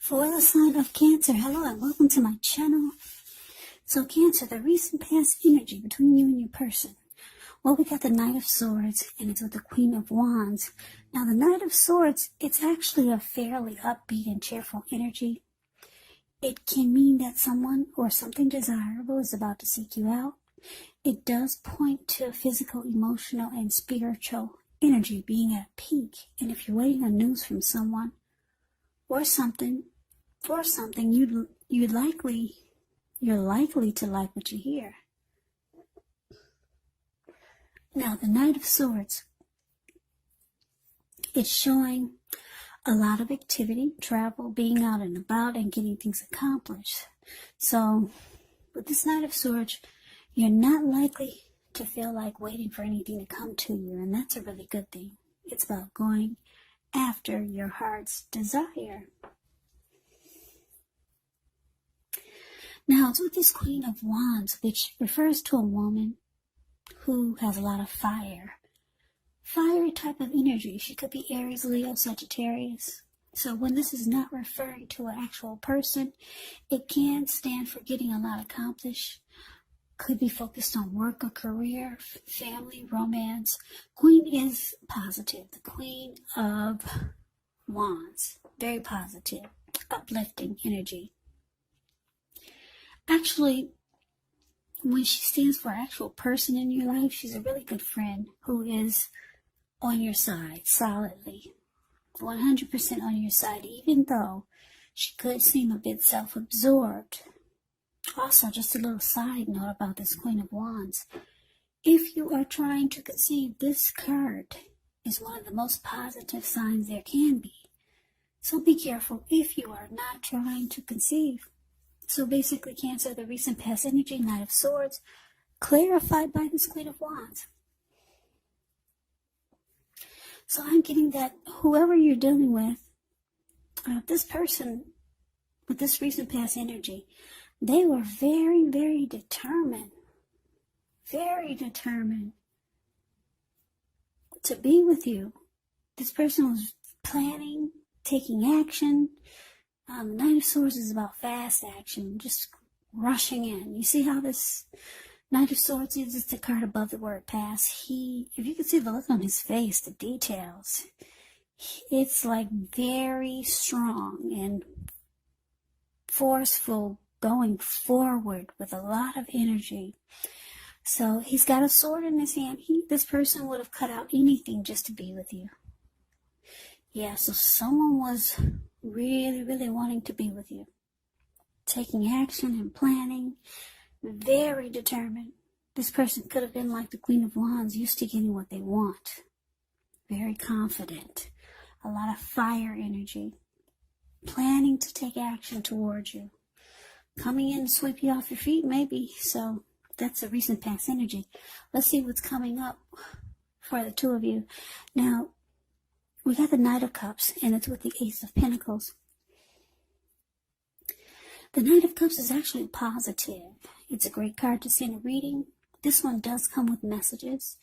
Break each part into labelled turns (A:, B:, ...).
A: For the sign of Cancer, hello and welcome to my channel. So Cancer, the recent past energy between you and your person. Well, we got the Knight of Swords and it's with the Queen of Wands. Now the Knight of Swords, it's actually a fairly upbeat and cheerful energy. It can mean that someone or something desirable is about to seek you out. It does point to physical, emotional, and spiritual energy being at peak. And if you're waiting on news from someone or something, you're likely to like what you hear. Now, the Knight of Swords, it's showing a lot of activity, travel, being out and about, and getting things accomplished. So, with this Knight of Swords, you're not likely to feel like waiting for anything to come to you, and that's a really good thing. It's about going after your heart's desire. Now, it's with this Queen of Wands, which refers to a woman who has a lot of fire. Fiery type of energy. She could be Aries, Leo, Sagittarius. So when this is not referring to an actual person, it can stand for getting a lot accomplished. Could be focused on work or career, family, romance. Queen is positive. The Queen of Wands. Very positive, uplifting energy. Actually, when she stands for an actual person in your life, she's a really good friend who is on your side solidly, 100% on your side, even though she could seem a bit self-absorbed. Also, just a little side note about this Queen of Wands. If you are trying to conceive, this card is one of the most positive signs there can be. So be careful if you are not trying to conceive. So basically, Cancer, the recent past energy, Knight of Swords, clarified by this Queen of Wands. So I'm getting that whoever you're dealing with, this person with this recent past energy, they were very, very determined to be with you. This person was planning, taking action. The Knight of Swords is about fast action, just rushing in. You see how this Knight of Swords is? It's the card above the word pass. If you can see the look on his face, the details, it's like very strong and forceful, going forward with a lot of energy. So he's got a sword in his hand. This person would have cut out anything just to be with you. Yeah, so someone was really, really wanting to be with you. Taking action and planning. Very determined. This person could have been like the Queen of Wands, used to getting what they want. Very confident. A lot of fire energy. Planning to take action towards you. Coming in to sweep you off your feet, maybe. So that's a recent past energy. Let's see what's coming up for the two of you. Now, we got the Knight of Cups, and it's with the Ace of Pentacles. The Knight of Cups is actually positive. It's a great card to see in a reading. This one does come with messages.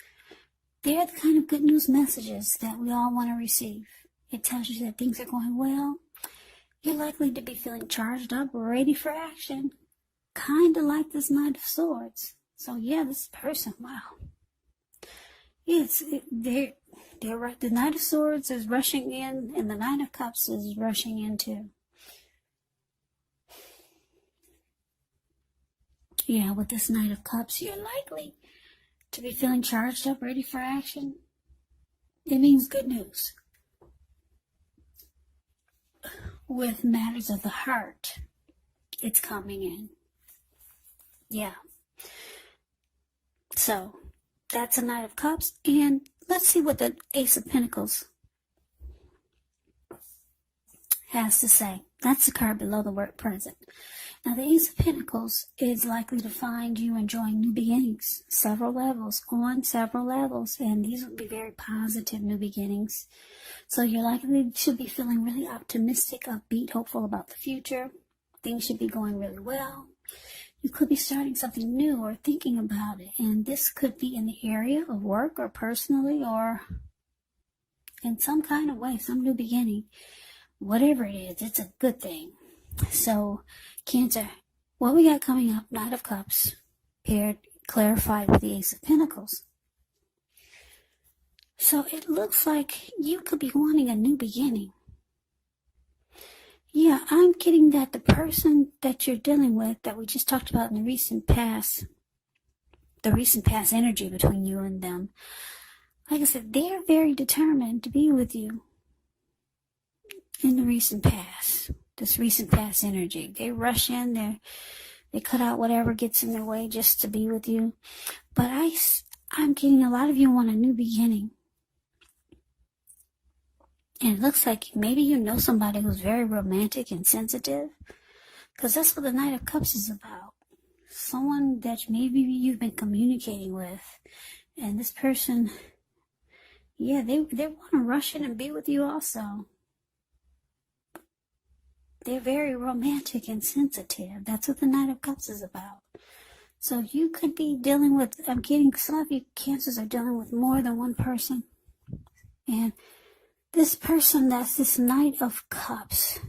A: They're the kind of good news messages that we all want to receive. It tells you that things are going well. You're likely to be feeling charged up, ready for action. Kind of like this Knight of Swords. So yeah, this person, wow. They're right. The Knight of Swords is rushing in, and the Knight of Cups is rushing in too. Yeah, with this Knight of Cups, you're likely to be feeling charged up, ready for action. It means good news. With matters of the heart, it's coming in. Yeah. So, that's a Knight of Cups, and let's see what the Ace of Pentacles has to say. That's the card below the word present. Now, the Ace of Pentacles is likely to find you enjoying new beginnings, several levels, and these would be very positive new beginnings. So you're likely to be feeling really optimistic, upbeat, hopeful about the future. Things should be going really well. You could be starting something new or thinking about it, and this could be in the area of work or personally or in some kind of way, some new beginning. whatever it is, it's a good thing. So, Cancer, what we got coming up, Knight of Cups, paired, clarified with the Ace of Pentacles. So it looks like you could be wanting a new beginning. Yeah, I'm getting that the person that you're dealing with, that we just talked about in the recent past energy between you and them, like I said, they're very determined to be with you in the recent past. This recent past energy. They rush in, they cut out whatever gets in their way just to be with you. But I'm getting a lot of you want a new beginning. And it looks like maybe you know somebody who's very romantic and sensitive. Because that's what the Knight of Cups is about. Someone that maybe you've been communicating with. And this person, yeah, they want to rush in and be with you also. They're very romantic and sensitive. That's what the Knight of Cups is about. So you could be dealing with, I'm getting some of you Cancers are dealing with more than one person. And this person, that's this Knight of Cups,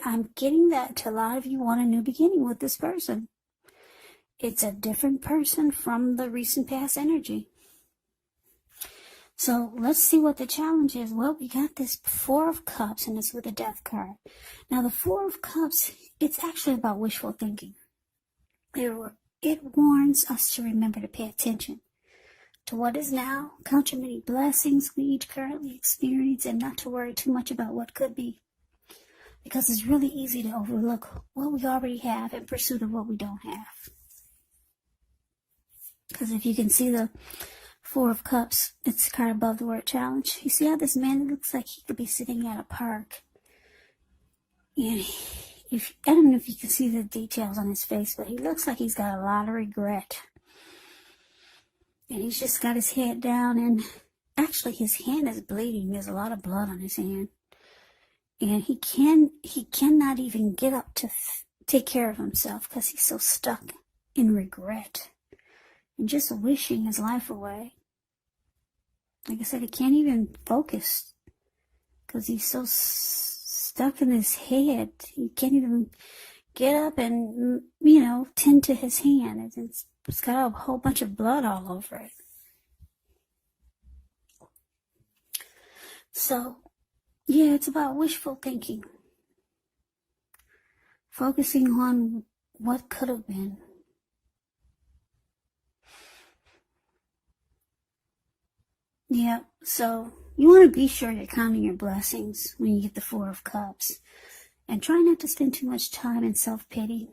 A: I'm getting that to a lot of you want a new beginning with this person. It's a different person from the recent past energy. So let's see what the challenge is. Well, we got this Four of Cups, and it's with a Death card. Now, the Four of Cups, it's actually about wishful thinking. It warns us to remember to pay attention to what is now, count your many blessings we each currently experience, and not to worry too much about what could be. Because it's really easy to overlook what we already have in pursuit of what we don't have. Because if you can see the Four of Cups, it's a card above the word challenge. You see how this man, it looks like he could be sitting at a park. And I don't know if you can see the details on his face, but he looks like he's got a lot of regret. And he's just got his head down, and actually his hand is bleeding. There's a lot of blood on his hand. And he cannot even get up to take care of himself because he's so stuck in regret and just wishing his life away. Like I said, he can't even focus because he's so stuck in his head. He can't even get up and, tend to his hand. It's got a whole bunch of blood all over it. So, yeah, it's about wishful thinking. Focusing on what could have been. Yeah, so you want to be sure you're counting your blessings when you get the Four of Cups. And try not to spend too much time in self-pity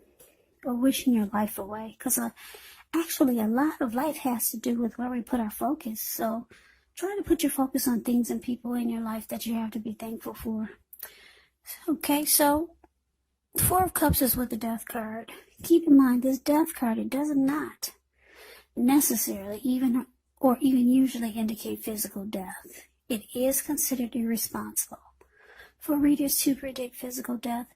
A: or wishing your life away. Because actually a lot of life has to do with where we put our focus. So try to put your focus on things and people in your life that you have to be thankful for. Okay, so the Four of Cups is with the Death card. Keep in mind, this Death card, it does not necessarily even usually indicate physical death. It is considered irresponsible for readers to predict physical death,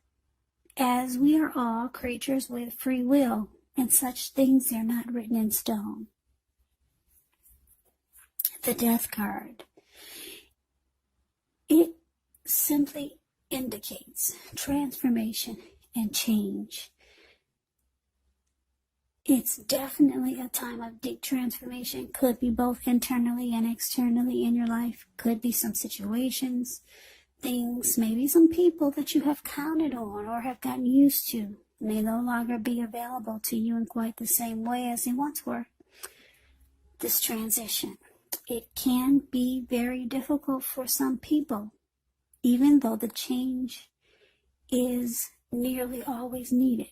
A: as we are all creatures with free will, and such things are not written in stone. The Death card, it simply indicates transformation and change. It's definitely a time of deep transformation. Could be both internally and externally in your life. Could be some situations, things, maybe some people that you have counted on or have gotten used to may no longer be available to you in quite the same way as they once were. This transition, it can be very difficult for some people, even though the change is nearly always needed.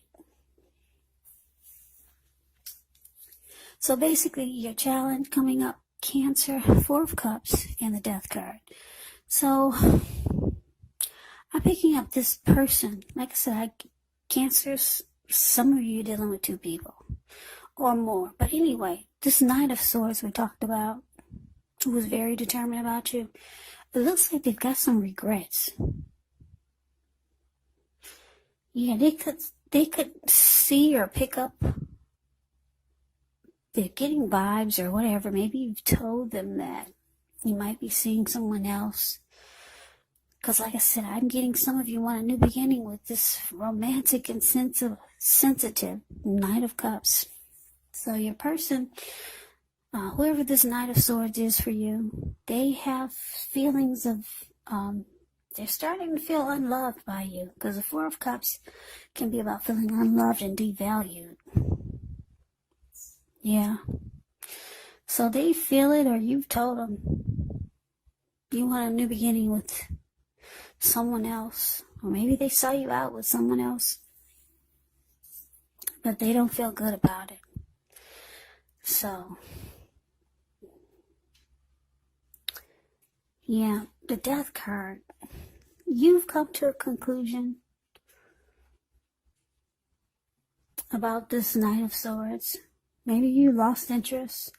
A: So basically, your challenge coming up, Cancer, Four of Cups, and the Death card. So, I'm picking up this person. Like I said, Cancers, some of you are dealing with two people or more. But anyway, this Knight of Swords we talked about, who was very determined about you, it looks like they've got some regrets. Yeah, they could see or pick up, they're getting vibes or whatever. Maybe you've told them that you might be seeing someone else. Because like I said, I'm getting some of you want a new beginning with this romantic and sensitive Knight of Cups. So your person, whoever this Knight of Swords is for you, they have feelings of, they're starting to feel unloved by you. Because the Four of Cups can be about feeling unloved and devalued. Yeah. So they feel it, or you've told them you want a new beginning with someone else. Or maybe they saw you out with someone else, but they don't feel good about it. So, yeah, the Death card. You've come to a conclusion about this Knight of Swords. Maybe you lost interest.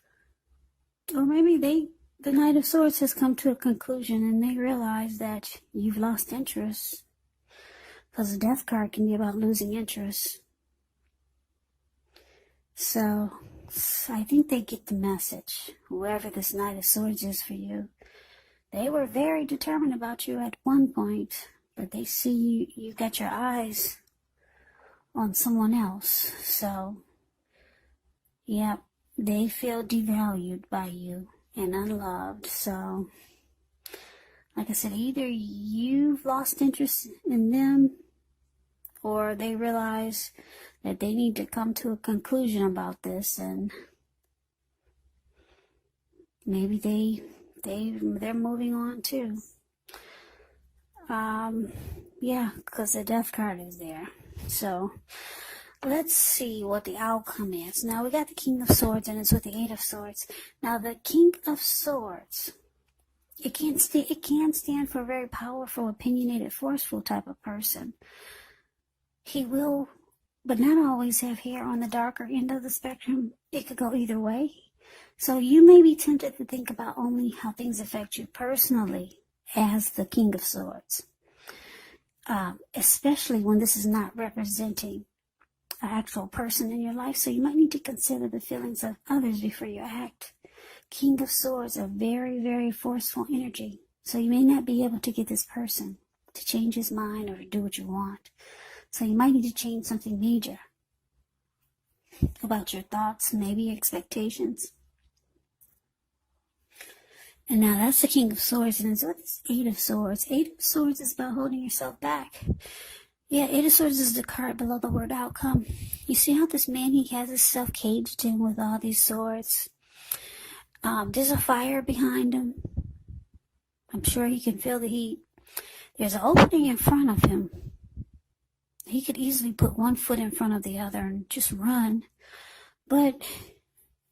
A: Or maybe the Knight of Swords has come to a conclusion and they realize that you've lost interest. Because the Death card can be about losing interest. So I think they get the message. Whoever this Knight of Swords is for you. They were very determined about you at one point. But they see you've got your eyes on someone else. So, yeah, they feel devalued by you and unloved. So, like I said, either you've lost interest in them, or they realize that they need to come to a conclusion about this, and maybe they're moving on too. Yeah, because the Death card is there. So let's see what the outcome is. Now we got the King of Swords, and it's with the Eight of Swords. Now the King of Swords, it can stand for a very powerful, opinionated, forceful type of person. He will, but not always, have hair on the darker end of the spectrum. It could go either way. So you may be tempted to think about only how things affect you personally as the King of Swords. Especially when this is not representing an actual person in your life. So you might need to consider the feelings of others before you act. King of Swords are very, very forceful energy. So you may not be able to get this person to change his mind or to do what you want. So you might need to change something major about your thoughts, maybe expectations. And now that's the King of Swords, and it's with this Eight of Swords. Eight of Swords is about holding yourself back. Yeah, Eight of Swords is the card below the word outcome. You see how this man, he has himself caged in with all these swords. There's a fire behind him. I'm sure he can feel the heat. There's an opening in front of him. He could easily put one foot in front of the other and just run. But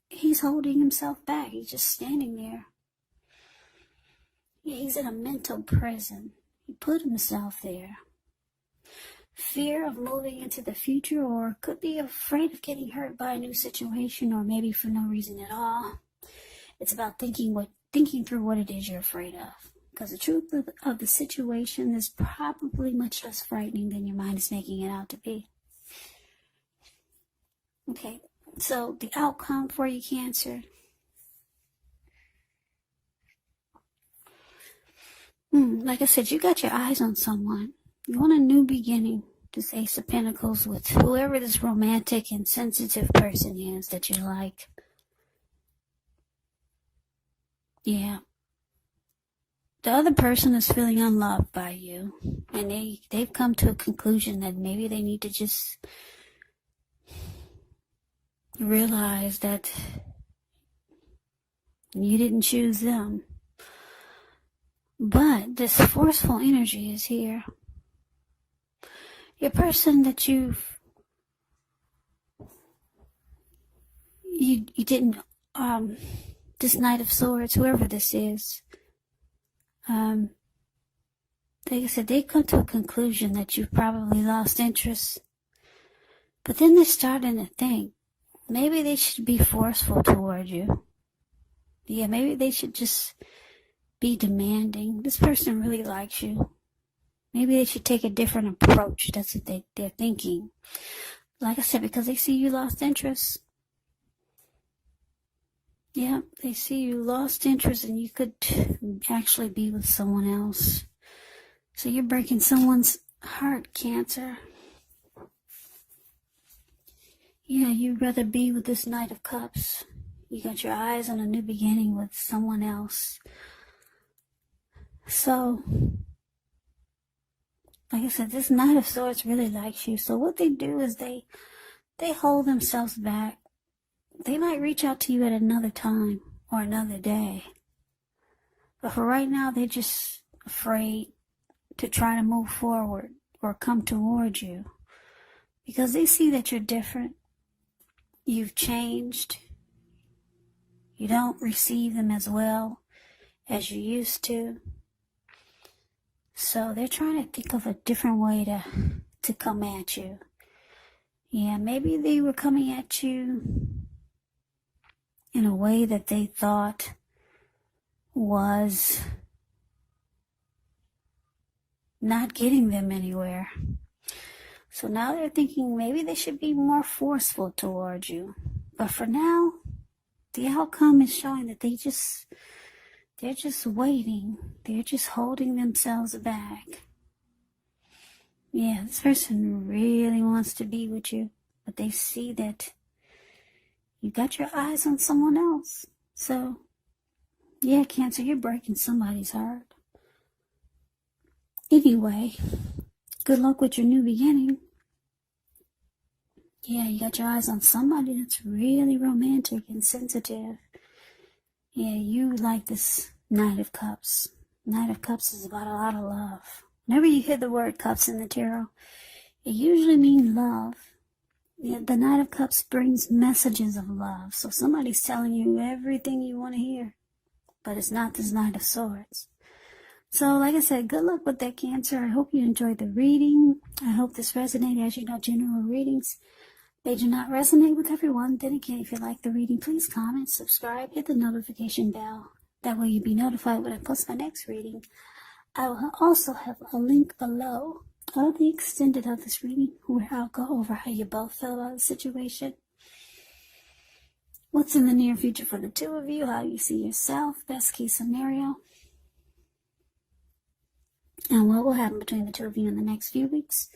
A: he's holding himself back. He's just standing there. Yeah, he's in a mental prison. He put himself there. Fear of moving into the future, or could be afraid of getting hurt by a new situation, or maybe for no reason at all. It's about thinking through what it is you're afraid of. Because the truth of the situation is probably much less frightening than your mind is making it out to be. Okay, so the outcome for you, Cancer. Like I said, you got your eyes on someone. You want a new beginning. This Ace of Pentacles with whoever this romantic and sensitive person is that you like. Yeah. The other person is feeling unloved by you. And they've come to a conclusion that maybe they need to just realize that you didn't choose them. But this forceful energy is here. Your person that you didn't, this Knight of Swords, whoever this is, like I said, they come to a conclusion that you've probably lost interest. But then they're starting to think, maybe they should be forceful toward you. Yeah, maybe they should just be demanding. This person really likes you. Maybe they should take a different approach. That's what they're thinking. Like I said, because they see you lost interest. Yeah, they see you lost interest and you could actually be with someone else. So you're breaking someone's heart, Cancer. Yeah, you'd rather be with this Knight of Cups. You got your eyes on a new beginning with someone else. So, like I said, this Knight of Swords really likes you. So what they do is they hold themselves back. They might reach out to you at another time or another day. But for right now, they're just afraid to try to move forward or come towards you. Because they see that you're different. You've changed. You don't receive them as well as you used to. So they're trying to think of a different way to come at you. Yeah, maybe they were coming at you in a way that they thought was not getting them anywhere. So now they're thinking maybe they should be more forceful towards you. But for now, the outcome is showing that they're just waiting. They're just holding themselves back. Yeah, this person really wants to be with you, but they see that you got your eyes on someone else. So, yeah, Cancer, you're breaking somebody's heart. Anyway, good luck with your new beginning. Yeah, you got your eyes on somebody that's really romantic and sensitive. Yeah, you like this Knight of Cups. Knight of Cups is about a lot of love. Whenever you hear the word cups in the tarot, it usually means love. Yeah, the Knight of Cups brings messages of love. So somebody's telling you everything you want to hear. But it's not this Knight of Swords. So, like I said, good luck with that, Cancer. I hope you enjoyed the reading. I hope this resonated. As you know, general readings, they do not resonate with everyone. Then again, if you like the reading, please comment, subscribe, hit the notification bell. That way you'll be notified when I post my next reading. I will also have a link below of the extended of this reading where I'll go over how you both feel about the situation. What's in the near future for the two of you, how you see yourself, best case scenario, and what will happen between the two of you in the next few weeks,